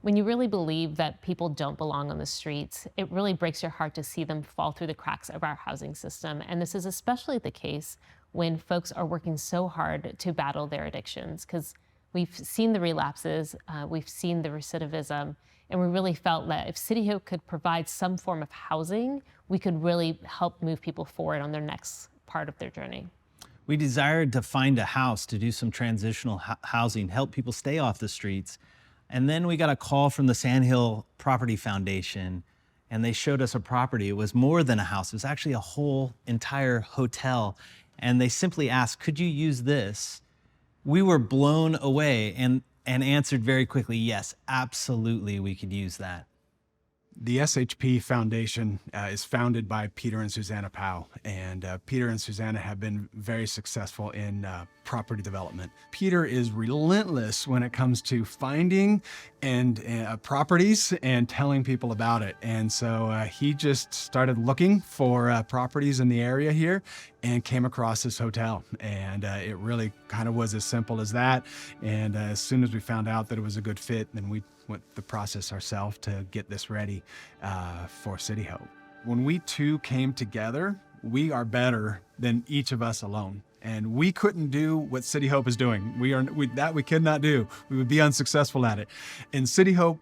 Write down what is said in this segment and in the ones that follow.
When you really believe that people don't belong on the streets, it really breaks your heart to see them fall through the cracks of our housing system. And this is especially the case when folks are working so hard to battle their addictions, because we've seen the relapses, we've seen the recidivism, and we really felt that if City Hope could provide some form of housing, we could really help move people forward on their next part of their journey. We desired to find a house to do some transitional housing, help people stay off the streets. And then we got a call from the Sandhill Property Foundation, and they showed us a property. It was more than a house. It was actually a whole entire hotel. And they simply asked, could you use this? We were blown away and answered very quickly, yes, absolutely, we could use that. The SHP Foundation is founded by Peter and Susanna Powell, and Peter and Susanna have been very successful in property development. Peter is relentless when it comes to finding and properties and telling people about it. And so he just started looking for properties in the area here and came across this hotel. And it really kind of was as simple as that. And as soon as we found out that it was a good fit, then we went the process ourselves to get this ready for City Hope. When we two came together, we are better than each of us alone. And we couldn't do what City Hope is doing. We could not do. We would be unsuccessful at it. And City Hope,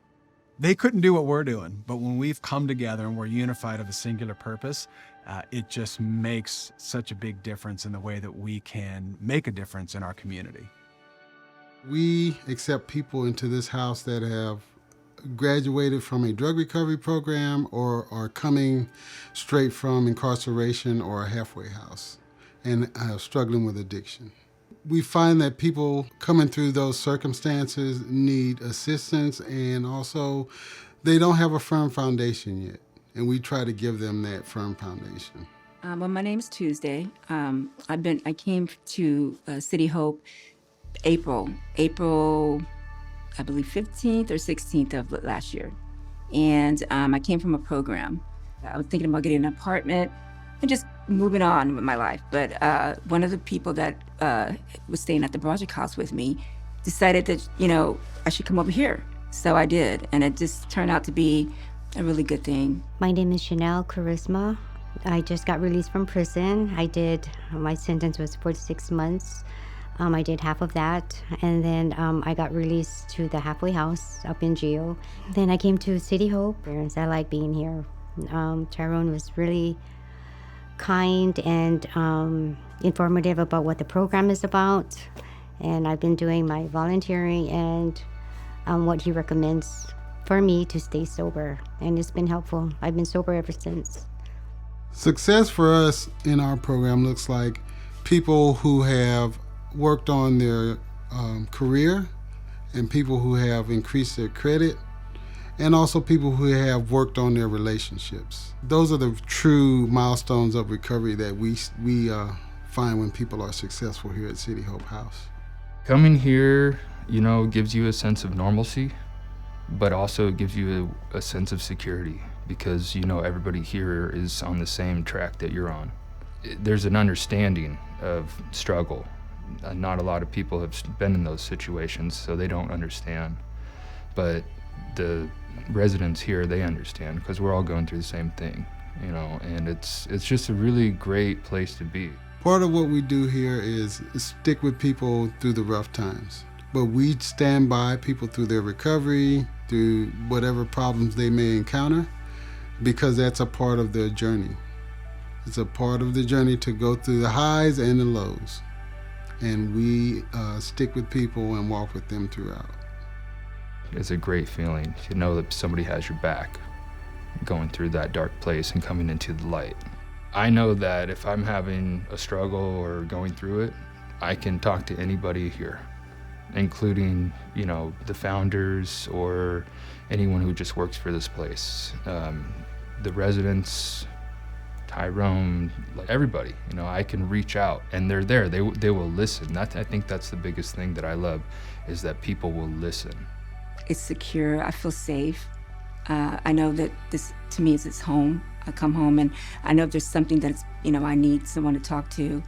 they couldn't do what we're doing. But when we've come together and we're unified of a singular purpose, it just makes such a big difference in the way that we can make a difference in our community. We accept people into this house that have graduated from a drug recovery program or are coming straight from incarceration or a halfway house and struggling with addiction. We find that people coming through those circumstances need assistance, and also they don't have a firm foundation yet, and we try to give them that firm foundation. Well, my name's Tuesday. I came to City Hope April, I believe 15th or 16th of last year. And I came from a program. I was thinking about getting an apartment and just moving on with my life. But one of the people that was staying at the Broderick House with me decided that, I should come over here. So I did, and it just turned out to be a really good thing. My name is Chanel Charisma. I just got released from prison. My sentence was 46 months. I did half of that, and then I got released to the halfway house up in jail. Then I came to City Hope, and I like being here. Tyrone was really kind and informative about what the program is about, and I've been doing my volunteering and what he recommends for me to stay sober, and it's been helpful. I've been sober ever since. Success for us in our program looks like people who have worked on their career, and people who have increased their credit, and also people who have worked on their relationships. Those are the true milestones of recovery that we find when people are successful here at City Hope House. Coming here, gives you a sense of normalcy, but also it gives you a sense of security, because everybody here is on the same track that you're on. There's an understanding of struggle. Not a lot of people have been in those situations, so they don't understand. But the residents here, they understand, because we're all going through the same thing, and it's just a really great place to be. Part of what we do here is stick with people through the rough times. But we stand by people through their recovery, through whatever problems they may encounter, because that's a part of their journey. It's a part of the journey to go through the highs and the lows. And we stick with people and walk with them throughout. It's a great feeling to know that somebody has your back going through that dark place and coming into the light. I know that if I'm having a struggle or going through it, I can talk to anybody here, including, the founders or anyone who just works for this place. The residents, Tyrone, everybody, I can reach out, and they're there. They will listen. I think that's the biggest thing that I love, is that people will listen. It's secure. I feel safe. I know that this, to me, is its home. I come home, and I know if there's something that's, I need someone to talk to,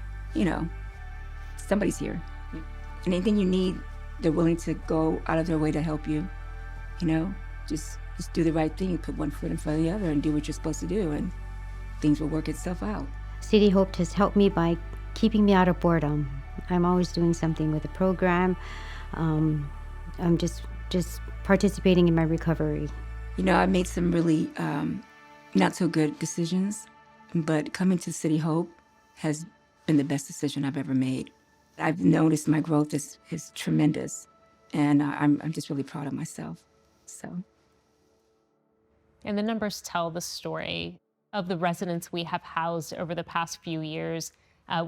somebody's here. Anything you need, they're willing to go out of their way to help you, just do the right thing, put one foot in front of the other and do what you're supposed to do, and things will work itself out. City Hope has helped me by keeping me out of boredom. I'm always doing something with the program. I'm just participating in my recovery. You know, I made some really not so good decisions, but coming to City Hope has been the best decision I've ever made. I've noticed my growth is tremendous, and I'm just really proud of myself. So. And the numbers tell the story of the residents we have housed over the past few years.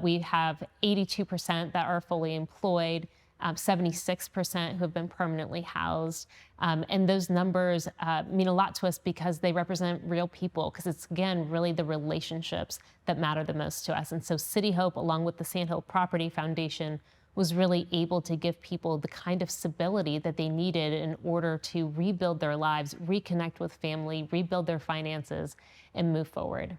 We have 82% that are fully employed, 76% who have been permanently housed. And those numbers mean a lot to us because they represent real people, because it's, again, really the relationships that matter the most to us. And so City Hope, along with the Sandhill Property Foundation, was really able to give people the kind of stability that they needed in order to rebuild their lives, reconnect with family, rebuild their finances, and move forward.